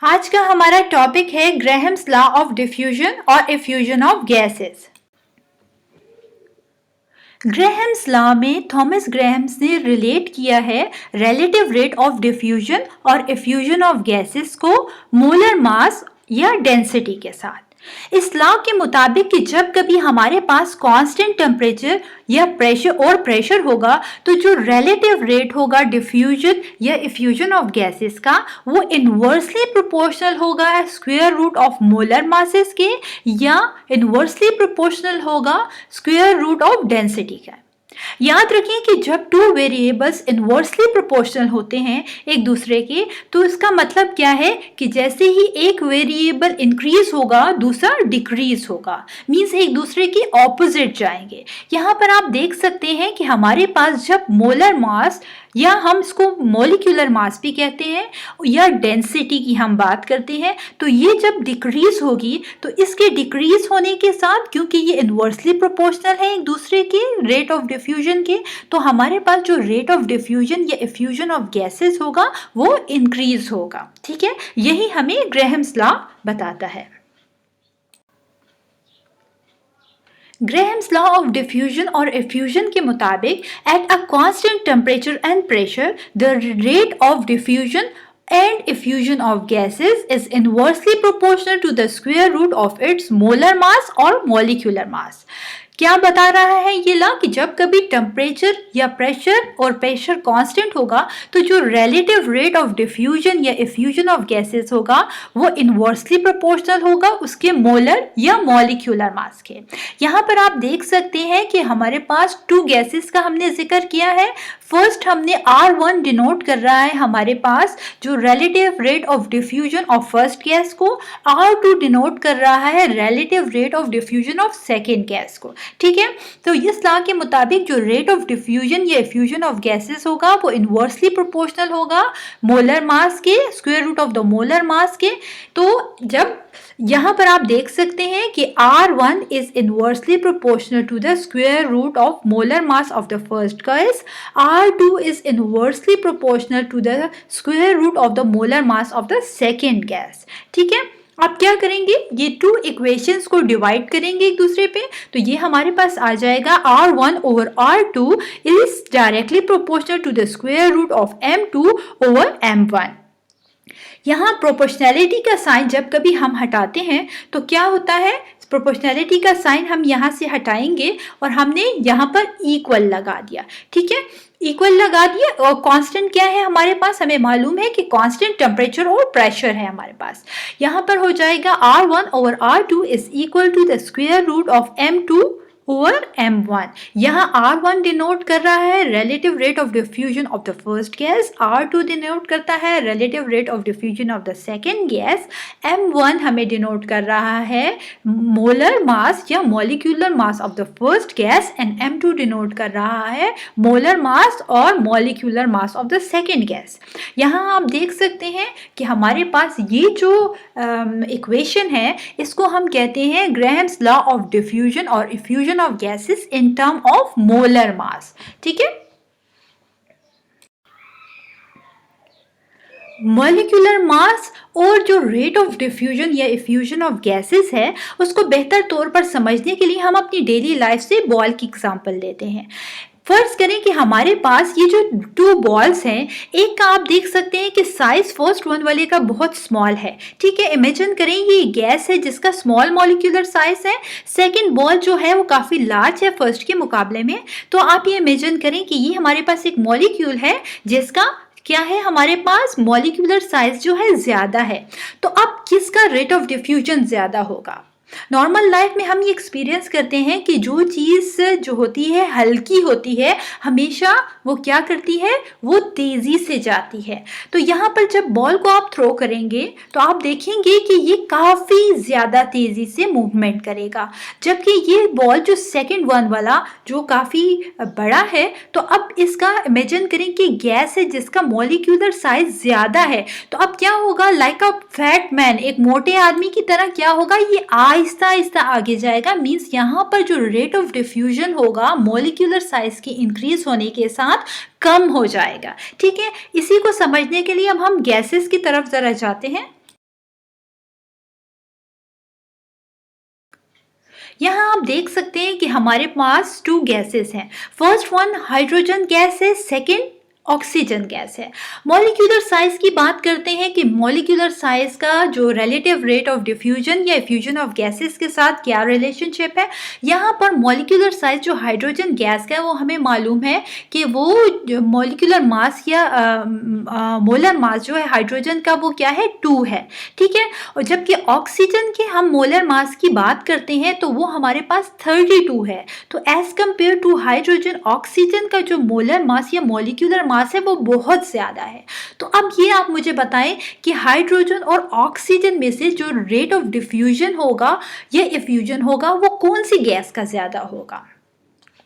आज का हमारा टॉपिक है ग्रेहम्स लॉ ऑफ डिफ्यूजन और इफ्यूजन ऑफ गैसेस। ग्रेहम्स लॉ में थॉमस ग्रेहम्स ने रिलेट किया है रिलेटिव रेट ऑफ डिफ्यूजन और इफ्यूजन ऑफ गैसेस को मोलर मास या डेंसिटी के साथ। इस लॉ के मुताबिक कि जब कभी हमारे पास कांस्टेंट टेम्परेचर या प्रेशर होगा तो जो रिलेटिव रेट होगा डिफ्यूजन या इफ्यूजन ऑफ गैसेस का वो इनवर्सली प्रोपोर्शनल होगा square root of molar masses के या इनवर्सली प्रोपोर्शनल होगा स्क्वायर रूट ऑफ डेंसिटी का। याद रखें कि जब टू वेरिएबल्स इनवर्सली प्रोपोर्शनल होते हैं एक दूसरे के तो इसका मतलब क्या है कि जैसे ही एक वेरिएबल इंक्रीज होगा दूसरा डिक्रीज होगा, मींस एक दूसरे की ऑपोजिट जाएंगे। यहाँ पर आप देख सकते हैं कि हमारे पास जब मोलर मास या हम इसको मॉलिक्यूलर मास भी कहते हैं या डेंसिटी की हम बात करते हैं तो ये जब डिक्रीज होगी तो इसके डिक्रीज होने के साथ क्योंकि ये इनवर्सली प्रोपोर्शनल है एक दूसरे के रेट ऑफ डिफ्यूजन के तो हमारे पास जो रेट ऑफ डिफ्यूजन या इफ्यूजन ऑफ गैसेस होगा वो इंक्रीज होगा। ठीक है, यही हमें ग्रेहम्स लॉ बताता है। ग्रेहम्स लॉ ऑफ डिफ्यूजन और इफ्यूजन के मुताबिक at a constant temperature and pressure the rate of diffusion and effusion of gases is inversely proportional to the square root of its molar mass or molecular mass। क्या बता रहा है ये law कि जब कभी टेम्परेचर या प्रेशर और प्रेशर कांस्टेंट होगा तो जो रिलेटिव रेट ऑफ डिफ्यूजन या इफ्यूजन ऑफ गैसेस होगा वो इनवर्सली प्रोपोर्शनल होगा उसके मोलर या मॉलिक्यूलर मास के। यहाँ पर आप देख सकते हैं कि हमारे पास टू गैसेस का हमने जिक्र किया है। फर्स्ट हमने R1 डिनोट कर रहा है हमारे पास जो relative rate of diffusion of first gas को, R2 डिनोट कर रहा है relative rate of diffusion of second gas को। ठीक है, तो इस लॉ के मुताबिक जो रेट ऑफ डिफ्यूजन या इफ्यूजन ऑफ गैसेस होगा वो इनवर्सली प्रोपोर्शनल होगा मोलर मास के square root of the molar mass के। तो जब यहाँ पर आप देख सकते हैं कि R1 is inversely proportional to the square root of molar mass of the first gas, R2 is inversely proportional to the square root of the molar mass of the second gas। ठीक है, आप क्या करेंगे ये two equations को divide करेंगे एक दूसरे पे तो ये हमारे पास आ जाएगा R1 over R2 is directly proportional to the square root of M2 over M1। यहाँ प्रोपोर्शनैलिटी का साइन जब कभी हम हटाते हैं तो क्या होता है, प्रोपोर्शनैलिटी का साइन हम यहाँ से हटाएंगे और हमने यहाँ पर इक्वल लगा दिया। ठीक है, इक्वल लगा दिया और कांस्टेंट क्या है हमारे पास, हमें मालूम है कि कांस्टेंट टेम्परेचर और प्रेशर है हमारे पास। यहाँ पर हो जाएगा R1 over R2 is equal to the square root of M2 over M1। यहाँ R1 डिनोट कर रहा है relative rate of diffusion of the first gas, R2 denote करता है relative rate of diffusion of the second gas, M1 हमें denote कर रहा है मोलर मास या molecular mass of the first gas and M2 denote कर रहा है मोलर मास और molecular mass of the second gas. यहाँ आप देख सकते हैं कि हमारे पास ये जो इक्वेशन है इसको हम कहते हैं ग्रेहम्स लॉ ऑफ डिफ्यूजन और effusion of gases in term of molar mass। ठीक है, मॉलिक्यूलर मास और जो रेट ऑफ डिफ्यूजन या इफ्यूजन ऑफ गैसेस है उसको बेहतर तौर पर समझने के लिए हम अपनी डेली लाइफ से बॉल की एग्जांपल लेते हैं। फर्ज करें कि हमारे पास ये जो टू बॉल्स हैं, एक का आप देख सकते हैं कि साइज फर्स्ट वन वाले का बहुत स्मॉल है। ठीक है, इमेजिन करें ये गैस है जिसका स्मॉल मॉलिक्यूलर साइज है, सेकंड बॉल जो है वो काफ़ी लार्ज है फर्स्ट के मुकाबले में। तो आप ये इमेजिन करें कि ये हमारे पास एक मॉलिक्यूल है जिसका क्या है हमारे पास मॉलिक्यूलर साइज जो है ज़्यादा है। तो अब किसका रेट ऑफ डिफ्यूजन ज़्यादा होगा? नॉर्मल लाइफ में हम ये एक्सपीरियंस करते हैं कि जो चीज़ जो होती है हल्की होती है हमेशा वो क्या करती है, वो तेज़ी से जाती है। तो यहाँ पर जब बॉल को आप थ्रो करेंगे तो आप देखेंगे कि ये काफ़ी ज़्यादा तेज़ी से मूवमेंट करेगा, जबकि ये बॉल जो सेकंड वन वाला जो काफ़ी बड़ा है, तो अब इसका इमेजिन करें कि गैस है जिसका मॉलिक्यूलर साइज ज़्यादा है। तो अब क्या होगा, लाइक अ फैट मैन, एक मोटे आदमी की तरह क्या होगा, ये आहिस्ता आहिस्ता आगे जाएगा। मीन्स यहाँ पर जो रेट ऑफ डिफ्यूजन होगा मॉलिक्यूलर साइज के इंक्रीज होने के साथ कम हो जाएगा। ठीक है, इसी को समझने के लिए अब हम गैसेस की तरफ जरा जाते हैं। यहाँ आप देख सकते हैं कि हमारे पास टू गैसेस हैं। फर्स्ट वन हाइड्रोजन गैस है, सेकेंड ऑक्सीजन गैस है। मॉलिक्यूलर साइज की बात करते हैं कि मॉलिक्यूलर साइज का जो रिलेटिव रेट ऑफ डिफ्यूजन या इफ्यूजन ऑफ गैसेस के साथ क्या रिलेशनशिप है। यहाँ पर मॉलिक्यूलर साइज जो हाइड्रोजन गैस का है वो हमें मालूम है कि वो मॉलिक्यूलर मास या मोलर मास जो है हाइड्रोजन का वो क्या है 2 है, ठीक है। और जबकि ऑक्सीजन के हम मोलर मास की बात करते हैं तो वो हमारे पास 32 है। तो as compare to hydrogen, oxygen का जो मोलर मास या मॉलिक्यूलर मास है वो बहुत ज़्यादा है। तो अब ये आप मुझे बताएं कि हाइड्रोजन और ऑक्सीजन में से जो रेट ऑफ डिफ्यूजन होगा या इफ्यूजन होगा वो कौन सी गैस का ज़्यादा होगा।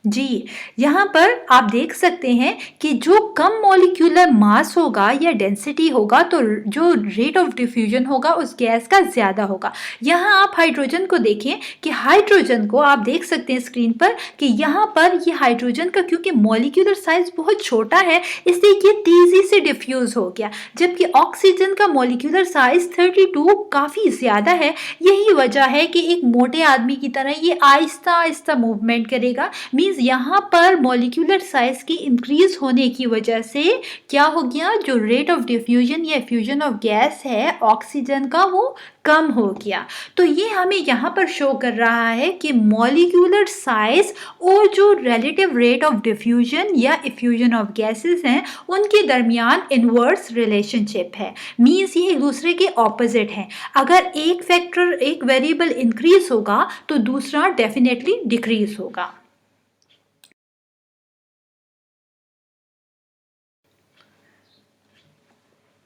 जी, यहाँ पर आप देख सकते हैं कि जो कम मॉलिक्यूलर मास होगा या डेंसिटी होगा तो जो रेट ऑफ डिफ्यूजन होगा उस गैस का ज़्यादा होगा। यहाँ आप हाइड्रोजन को देखें कि हाइड्रोजन को आप देख सकते हैं स्क्रीन पर कि यहाँ पर ये हाइड्रोजन का क्योंकि मॉलिक्यूलर साइज बहुत छोटा है इसलिए ये तेज़ी से डिफ्यूज़ हो गया, जबकि ऑक्सीजन का मॉलिक्यूलर साइज 32 काफ़ी ज़्यादा है। यही वजह है कि एक मोटे आदमी की तरह ये आहिस्ता आहिस्ता मूवमेंट करेगा। यहाँ पर मॉलिक्यूलर साइज की इंक्रीज होने की वजह से क्या हो गया, जो रेट ऑफ डिफ्यूजन या इफ्यूजन ऑफ गैस है ऑक्सीजन का वो कम हो गया। तो ये हमें यहाँ पर शो कर रहा है कि मॉलिक्यूलर साइज और जो रिलेटिव रेट ऑफ डिफ्यूजन या इफ्यूजन ऑफ गैसेस हैं उनके दरमियान इनवर्स रिलेशनशिप है। मीन्स ये एक दूसरे के ऑपोजिट हैं। अगर एक फैक्टर एक वेरिएबल इंक्रीज होगा तो दूसरा डेफिनेटली डिक्रीज होगा।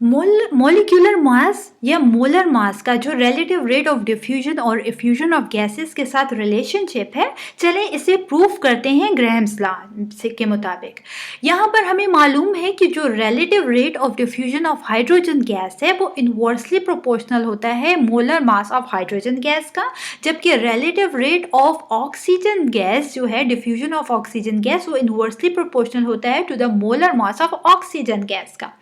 मॉलिक्यूलर मास या मोलर मास का जो रिलेटिव रेट ऑफ डिफ्यूजन और इफ्यूजन ऑफ गैसेस के साथ रिलेशनशिप है, चलें इसे प्रूफ करते हैं ग्राहम्स लॉ के मुताबिक। यहाँ पर हमें मालूम है कि जो relative rate of diffusion of hydrogen gas है वो इन्वर्सली प्रोपोर्शनल होता है molar mass of hydrogen gas का, जबकि relative rate of oxygen gas जो है डिफ्यूजन ऑफ ऑक्सीजन गैस वो इन्वर्सली प्रोपोर्शनल होता है to the molar mass of oxygen gas का।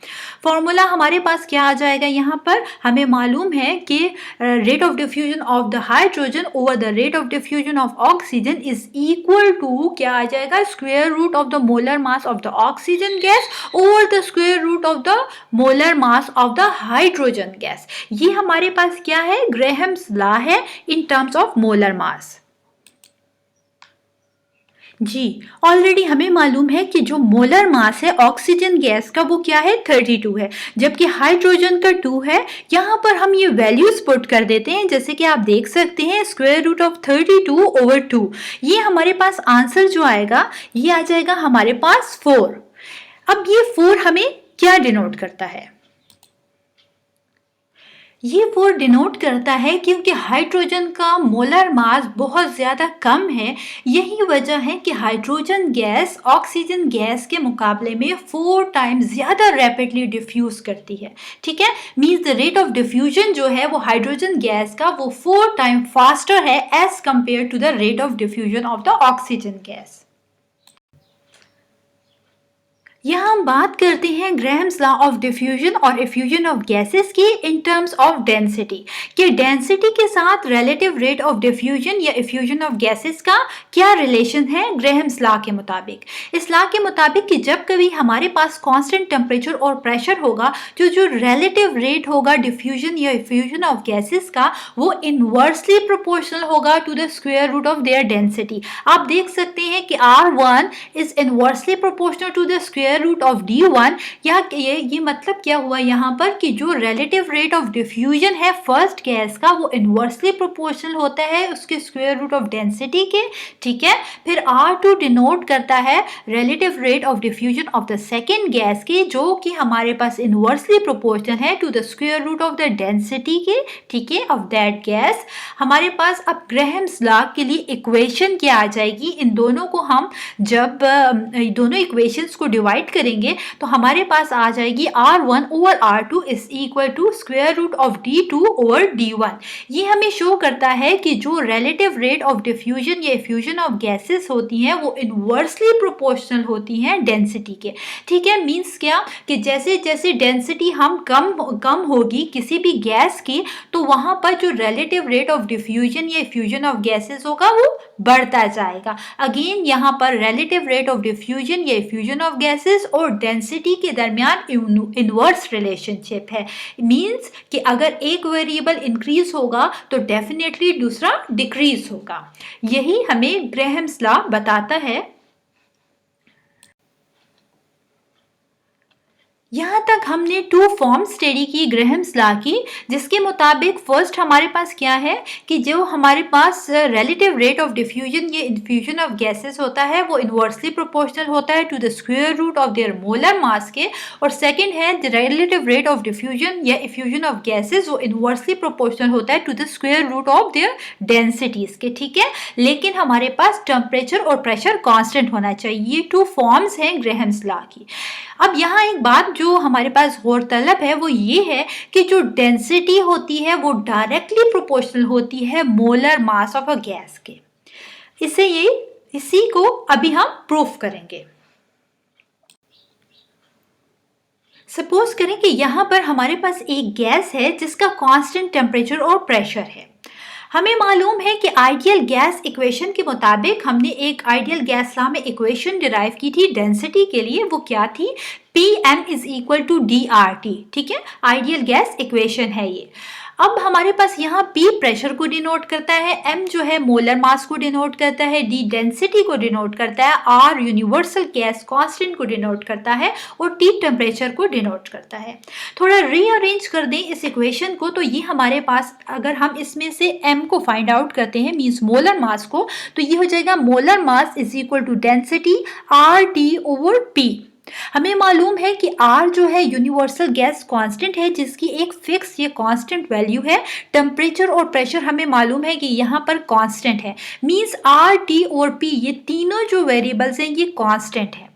फॉर्मूला हमारे पास क्या आ जाएगा, यहाँ पर हमें मालूम है कि rate of diffusion of the hydrogen over the rate of diffusion of oxygen is equal to क्या आ जाएगा, square root of the molar mass of the oxygen gas over the square root of the molar mass of the hydrogen gas. ये हमारे पास क्या है, Graham's law है in terms of molar mass. जी, ऑलरेडी हमें मालूम है कि जो मोलर मास है ऑक्सीजन गैस का वो क्या है 32 है, जबकि हाइड्रोजन का 2 है। यहाँ पर हम ये वैल्यूज पुट कर देते हैं, जैसे कि आप देख सकते हैं स्क्वायर रूट ऑफ 32 ओवर 2। ये हमारे पास आंसर जो आएगा ये आ जाएगा हमारे पास 4। अब ये 4 हमें क्या डिनोट करता है, ये वो डिनोट करता है क्योंकि हाइड्रोजन का मोलर मास बहुत ज़्यादा कम है। यही वजह है कि हाइड्रोजन गैस ऑक्सीजन गैस के मुकाबले में 4 टाइम्स ज़्यादा रैपिडली डिफ्यूज़ करती है, ठीक है। Means the rate of diffusion जो है वो हाइड्रोजन गैस का वो 4 टाइम फास्टर है as compare to the rate of diffusion of the oxygen gas. यहाँ हम बात करते हैं ग्राहम्स लॉ ऑफ डिफ्यूजन और इफ्यूजन ऑफ गैसेस की इन टर्म्स ऑफ डेंसिटी, कि डेंसिटी के साथ रिलेटिव रेट ऑफ डिफ्यूजन या इफ्यूजन ऑफ गैसेस का क्या रिलेशन है ग्राहम्स लॉ के मुताबिक। इस लॉ के मुताबिक कि जब कभी हमारे पास कांस्टेंट टेम्परेचर और प्रेशर होगा तो जो रिलेटिव रेट होगा डिफ्यूजन या इफ्यूजन ऑफ गैसेस का वो इनवर्सली प्रोपोर्शनल होगा to the square root of their density. आप देख सकते हैं कि R1 is inversely proportional to the square root of D1। ये मतलब क्या हुआ यहाँ पर कि जो रिलेटिव रेट ऑफ डिफ्यूजन है फर्स्ट गैस का वो इनवर्सली प्रोपोर्शनल होता है उसके स्क्वायर रूट ऑफ डेंसिटी के, ठीक है। फिर R2 डिनोट करता है relative rate of diffusion of the second gas के, जो कि हमारे पास इनवर्सली प्रोपोर्शनल है to the square root of the density के, ठीक है, ऑफ दैट गैस। हमारे पास अब ग्राहम्स लॉ के लिए इक्वेशन क्या आ जाएगी, इन दोनों को हम जब दोनों इक्वेशंस को डिवाइड राइट करेंगे तो हमारे पास आ जाएगी R1/R2 is equal to square root of D2/D1। ये हमें शो करता है कि जो रिलेटिव रेट ऑफ डिफ्यूजन या इफ्यूजन ऑफ गैसेस होती हैं वो इनवर्सली प्रोपोर्शनल होती हैं डेंसिटी के। ठीक है, मीन्स क्या कि जैसे जैसे डेंसिटी हम कम होगी किसी भी गैस की तो वहाँ पर जो रिलेटिव रेट ऑफ डिफ्यूजन या इफ्यूजन ऑफ गैसेस होगा वो बढ़ता जाएगा। अगेन यहाँ पर रिलेटिव रेट ऑफ डिफ्यूजन या इफ्यूजन ऑफ गैसेस और डेंसिटी के दरमियान इनवर्स रिलेशनशिप है। मीन्स कि अगर एक वेरिएबल इंक्रीज होगा तो डेफिनेटली दूसरा डिक्रीज होगा। यही हमें ग्रेहम्स लॉ बताता है। यहाँ तक हमने टू फॉर्म स्टडी की ग्रेहम्स लॉ की, जिसके मुताबिक फर्स्ट हमारे पास क्या है कि जो हमारे पास रिलेटिव रेट ऑफ डिफ्यूजन या इन्फ्यूजन ऑफ गैसेस होता है वो इनवर्सली प्रोपोर्शनल होता है to the square root of their molar mass के, और सेकंड है the relative rate of diffusion या इफ्यूजन ऑफ गैसेस वो इनवर्सली प्रोपोर्शनल होता है to the square root of their densities के। ठीक है, लेकिन हमारे पास टेम्परेचर और प्रेशर कांस्टेंट होना चाहिए। ये टू फॉर्म्स हैं ग्रेहम्स लॉ की। अब यहाँ एक बात जो हमारे पास गौर तलब है वो ये है कि जो डेंसिटी होती है वो डायरेक्टली प्रोपोर्शनल होती है molar mass of a gas के। इसी को अभी हम प्रूफ करेंगे। सपोज करें कि यहाँ पर हमारे पास एक गैस है जिसका कांस्टेंट टेम्परेचर और प्रेशर है। हमें मालूम है कि आइडियल गैस इक्वेशन के मुताबिक हमने एक आइडियल गैस लॉ में इक्वेशन डिराइव की थी डेंसिटी के लिए। वो क्या थी? Pm is equal to DRT। ठीक है, आइडियल गैस इक्वेशन है ये। अब हमारे पास यहाँ P प्रेशर को डिनोट करता है, M जो है मोलर मास को डिनोट करता है, D डेंसिटी को डिनोट करता है, R यूनिवर्सल गैस कांस्टेंट को डिनोट करता है और T टेम्परेचर को डिनोट करता है। थोड़ा रीअरेंज कर दें इस इक्वेशन को तो ये हमारे पास, अगर हम इसमें से M को फाइंड आउट करते हैं मीन्स मोलर मास को, तो ये हो जाएगा molar mass is equal to density RT/P। हमें मालूम है कि R जो है यूनिवर्सल गैस कांस्टेंट है जिसकी एक फिक्स ये कांस्टेंट वैल्यू है। टेम्परेचर और प्रेशर हमें मालूम है कि यहाँ पर कांस्टेंट है। मींस R, T और P ये तीनों जो वेरिएबल्स हैं ये कांस्टेंट है।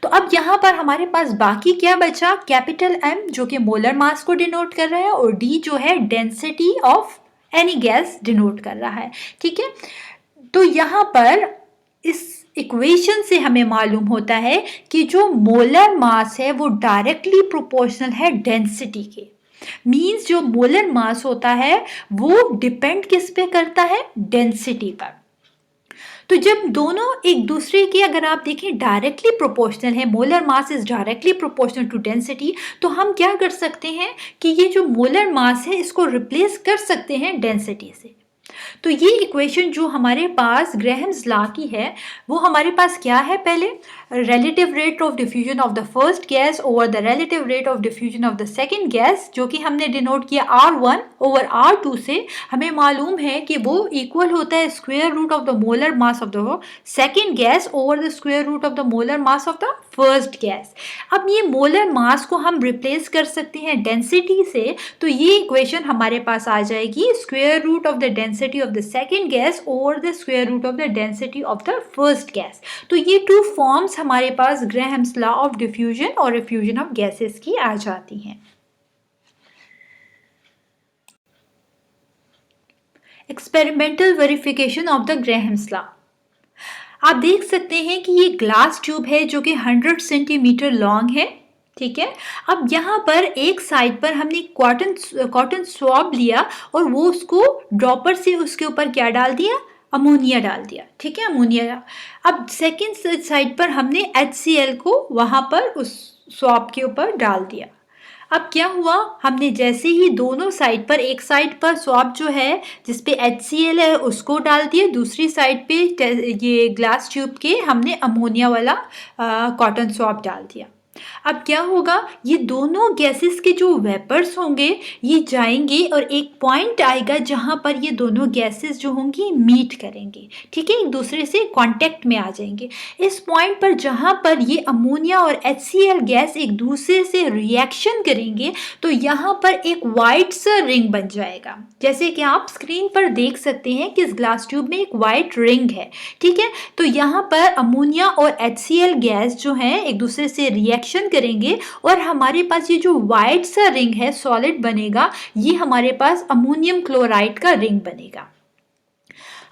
तो अब यहाँ पर हमारे पास बाकी क्या बचा? कैपिटल M जो कि मोलर मास को डिनोट कर रहा है और D जो है density of any gas denote कर रहा है। ठीक है, तो यहाँ पर इस इक्वेशन से हमें मालूम होता है कि जो मोलर मास है वो डायरेक्टली प्रोपोर्शनल है डेंसिटी के। मींस जो मोलर मास होता है वो डिपेंड किस पे करता है? डेंसिटी पर। तो जब दोनों एक दूसरे के, अगर आप देखें, डायरेक्टली प्रोपोर्शनल है, molar mass is directly proportional to density, तो हम क्या कर सकते हैं कि ये जो मोलर मास है इसको रिप्लेस कर सकते हैं डेंसिटी से। तो ये इक्वेशन जो हमारे पास ग्रेहम्स लॉ की है वो हमारे पास क्या है? पहले relative rate of diffusion of the first gas over the relative rate of diffusion of the second gas, जो कि हमने डिनोट किया R1 over R2 से। हमें मालूम है कि वो इक्वल होता है square root of the molar mass of the second gas over the square root of the molar mass of the first gas. अब ये मोलर मास को हम रिप्लेस कर सकते हैं डेंसिटी से, तो ये इक्वेशन हमारे पास आ जाएगी square root of the density of the second gas over the square root of the density of the first gas. तो ये टू फॉर्म्स हमारे पास ग्रेहम्स लॉ ऑफ डिफ्यूजन और इफ्यूजन ऑफ गैसेस की आ जाती हैं। Experimental verification of the Graham's law. आप देख सकते हैं कि ये ग्लास ट्यूब है जो कि 100 सेंटीमीटर लॉन्ग है। ठीक है, अब यहाँ पर एक साइड पर हमने कॉटन स्वॉब लिया और वो उसको ड्रॉपर से उसके ऊपर क्या डाल दिया? अमोनिया डाल दिया। ठीक है, अमोनिया। अब सेकेंड साइड पर हमने HCl को वहाँ पर उस स्वॉब के ऊपर डाल दिया। अब क्या हुआ? हमने जैसे ही दोनों साइड पर, एक साइड पर स्वॉब जो है जिसपे HCl है उसको डाल दिया, दूसरी साइड पे ये ग्लास ट्यूब के हमने अमोनिया वाला कॉटन स्वॉब डाल दिया। अब क्या होगा, ये दोनों गैसेस के जो वेपर्स होंगे ये जाएंगे और एक पॉइंट आएगा जहाँ पर ये दोनों गैसेस जो होंगी मीट करेंगे, ठीक है, एक दूसरे से कांटेक्ट में आ जाएंगे। इस पॉइंट पर जहाँ पर ये अमोनिया और HCl गैस एक दूसरे से रिएक्शन करेंगे तो यहाँ पर एक वाइट सा रिंग बन जाएगा। जैसे कि आप स्क्रीन पर देख सकते हैं कि इस ग्लास ट्यूब में एक वाइट रिंग है, ठीक है। तो यहाँ पर अमोनिया और HCl गैस जो है एक दूसरे से रिएक्शन करेंगे और हमारे पास ये जो वाइट सा रिंग है सॉलिड बनेगा, ये हमारे पास अमोनियम क्लोराइड का रिंग बनेगा।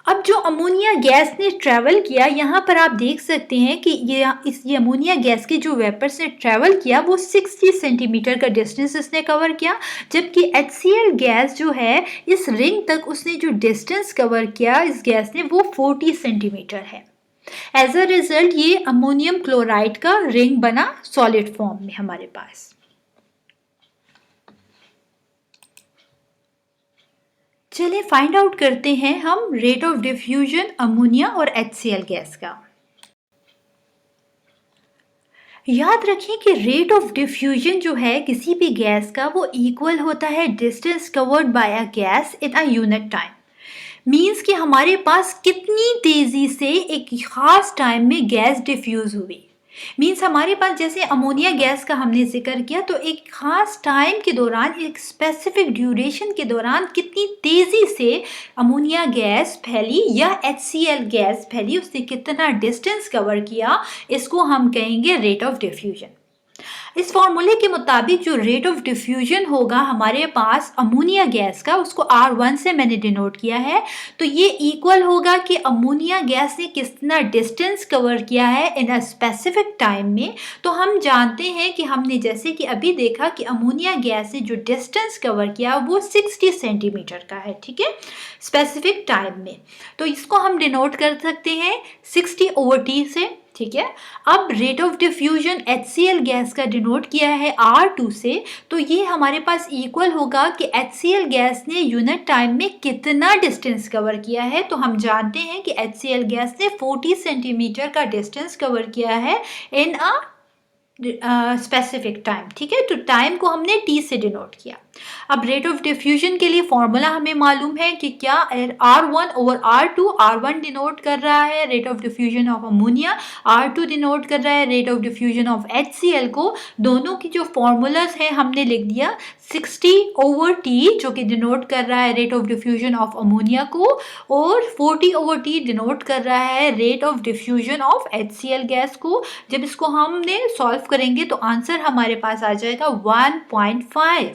अब जो अमोनिया गैस ने ट्रैवल किया, यहाँ पर आप देख सकते हैं कि ये अमोनिया गैस के जो वेपर्स ने ट्रैवल किया वो 60 सेंटीमीटर का डिस्टेंस इसने कवर किया, जबकि HCl गैस जो है इस रिंग तक उसने जो डिस्टेंस कवर किया इस गैस ने वो 40 सेंटीमीटर है। एज अ रिजल्ट ये अमोनियम क्लोराइड का रिंग बना सॉलिड फॉर्म में हमारे पास। चलिए फाइंड आउट करते हैं हम रेट ऑफ डिफ्यूजन अमोनिया और HCl गैस का। याद रखें कि रेट ऑफ डिफ्यूजन जो है किसी भी गैस का वो इक्वल होता है distance covered by a gas in a unit time. Means कि हमारे पास कितनी तेजी से एक खास टाइम में गैस डिफ्यूज हुई। मीन्स हमारे पास जैसे अमोनिया गैस का हमने जिक्र किया तो एक खास टाइम के दौरान, एक स्पेसिफिक ड्यूरेशन के दौरान कितनी तेजी से अमोनिया गैस फैली या HCl गैस फैली, उसने कितना डिस्टेंस कवर किया, इसको हम कहेंगे रेट ऑफ डिफ्यूजन। इस फॉर्मूले के मुताबिक जो रेट ऑफ डिफ्यूजन होगा हमारे पास अमोनिया गैस का, उसको R1 से मैंने डिनोट किया है, तो ये इक्वल होगा कि अमोनिया गैस ने कितना डिस्टेंस कवर किया है इन अ स्पेसिफिक टाइम में। तो हम जानते हैं कि हमने जैसे कि अभी देखा कि अमोनिया गैस ने जो डिस्टेंस कवर किया वो 60 सेंटीमीटर का है, ठीक है, स्पेसिफिक टाइम में। तो इसको हम डिनोट कर सकते हैं 60/T से, ठीक है। अब rate of diffusion HCl gas का डिनोट किया है R2 से, तो ये हमारे पास इक्वल होगा कि HCl गैस ने यूनिट टाइम में कितना डिस्टेंस कवर किया है। तो हम जानते हैं कि HCl गैस ने 40 सेंटीमीटर का डिस्टेंस कवर किया है इन अ स्पेसिफिक टाइम, ठीक है। तो टाइम को हमने T से डिनोट किया। अब रेट ऑफ डिफ्यूजन के लिए फॉर्मूला हमें मालूम है कि क्या R1/R2, R1 डिनोट कर रहा है rate of diffusion of ammonia, R2 denote कर रहा है rate of diffusion of HCl को। दोनों की जो फॉर्मूलाज हैं हमने लिख दिया, 60/T जो कि डिनोट कर रहा है rate of diffusion of ammonia को, और 40/T डिनोट कर रहा है rate of diffusion of HCl gas को। जब इसको हमने सॉल्व करेंगे तो आंसर हमारे पास आ जाएगा 1.5,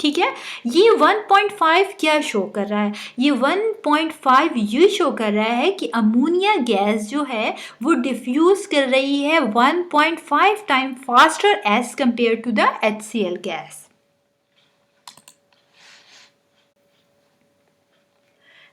ठीक है। ये 1.5 क्या शो कर रहा है, ये 1.5 ये शो कर रहा है कि अमोनिया गैस जो है वो डिफ्यूज कर रही है 1.5 time faster as compare to the HCl gas.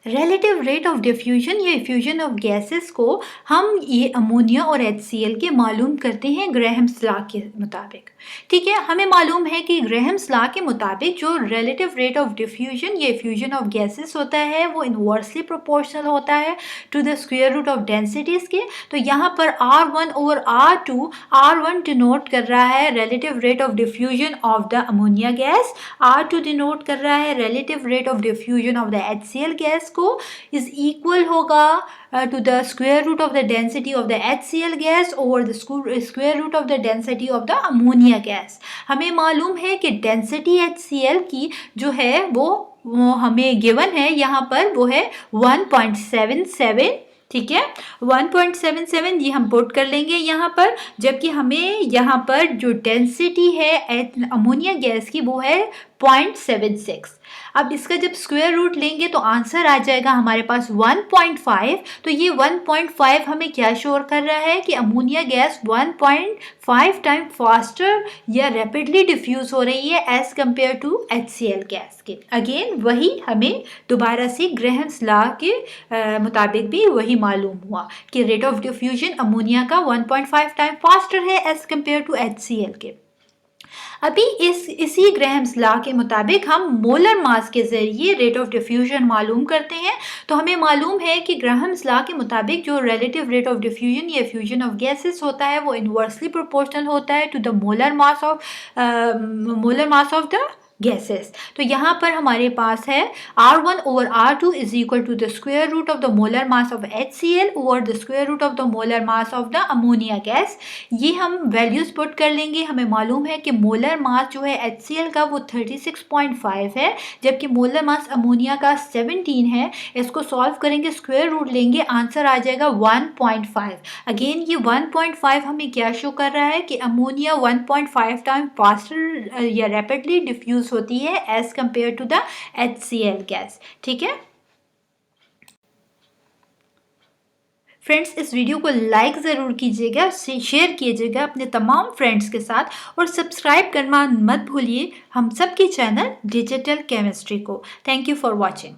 Relative rate of diffusion या इफ्यूजन ऑफ गैसेस को हम ये अमोनिया और HCl के मालूम करते हैं ग्रेहम्स लॉ के मुताबिक, ठीक है। हमें मालूम है कि ग्रेहम्स लॉ के मुताबिक जो रिलेटिव रेट ऑफ डिफ्यूजन या इफ्यूजन ऑफ गैसेस होता है वो इनवर्सली प्रोपोर्शनल होता है to the square root of densities के। तो यहाँ पर R1/R2, R1 डिनोट कर रहा है relative rate of diffusion of the ammonia gas, R2 denote कर रहा है relative rate of diffusion of the HCl gas को, इज इक्वल होगा to the square root of the density of the HCl gas over the square root of the density of the ammonia gas। हमें मालूम है कि density HCl की जो है वो हमें गिवन है यहाँ पर, वो है 1.77, ठीक है, 1.77 ये हम पुट कर लेंगे यहाँ पर, जबकि हमें यहाँ पर जो डेंसिटी है अमोनिया गैस की वो है 0.76। अब इसका जब स्क्वायर रूट लेंगे तो आंसर आ जाएगा हमारे पास 1.5। तो ये 1.5 हमें क्या शोर कर रहा है कि अमोनिया गैस 1.5 टाइम फास्टर या रैपिडली डिफ्यूज हो रही है as compare to HCl gas के। अगेन वही हमें दोबारा से ग्रेहम्स लॉ के मुताबिक भी वही मालूम हुआ कि रेट ऑफ डिफ्यूजन अमोनिया का 1.5 टाइम फास्टर है एज कंपेयर टू HCl के। अभी इसी ग्राहम्स लॉ के मुताबिक हम मोलर मास के ज़रिए रेट ऑफ डिफ्यूजन मालूम करते हैं। तो हमें मालूम है कि ग्राहम्स लॉ के मुताबिक जो रिलेटिव रेट ऑफ डिफ्यूजन या फ्यूजन ऑफ गैसेस होता है वो इन्वर्सली प्रोपोर्शनल होता है to the molar mass of the gases. तो यहाँ पर हमारे पास है R1 over R2 is equal to the square root of the molar mass of HCl over the square root of the molar mass of the ammonia gas। ये हम values put कर लेंगे। हमें मालूम है कि मोलर मास जो है HCl का वो 36.5 है, जबकि मोलर मास अमोनिया का 17 है। इसको सॉल्व करेंगे, स्क्वायर रूट लेंगे, आंसर आ जाएगा 1.5। अगेन ये 1.5 हमें क्या शो कर रहा है कि अमोनिया 1.5 टाइम फास्टर या रैपिडली डिफ्यूज होती है as compare to the HCl gas. ठीक है फ्रेंड्स, इस वीडियो को लाइक ज़रूर कीजिएगा, शेयर कीजिएगा अपने तमाम फ्रेंड्स के साथ और सब्सक्राइब करना मत भूलिए हम सबके चैनल डिजिटल केमिस्ट्री को। Thank you for watching.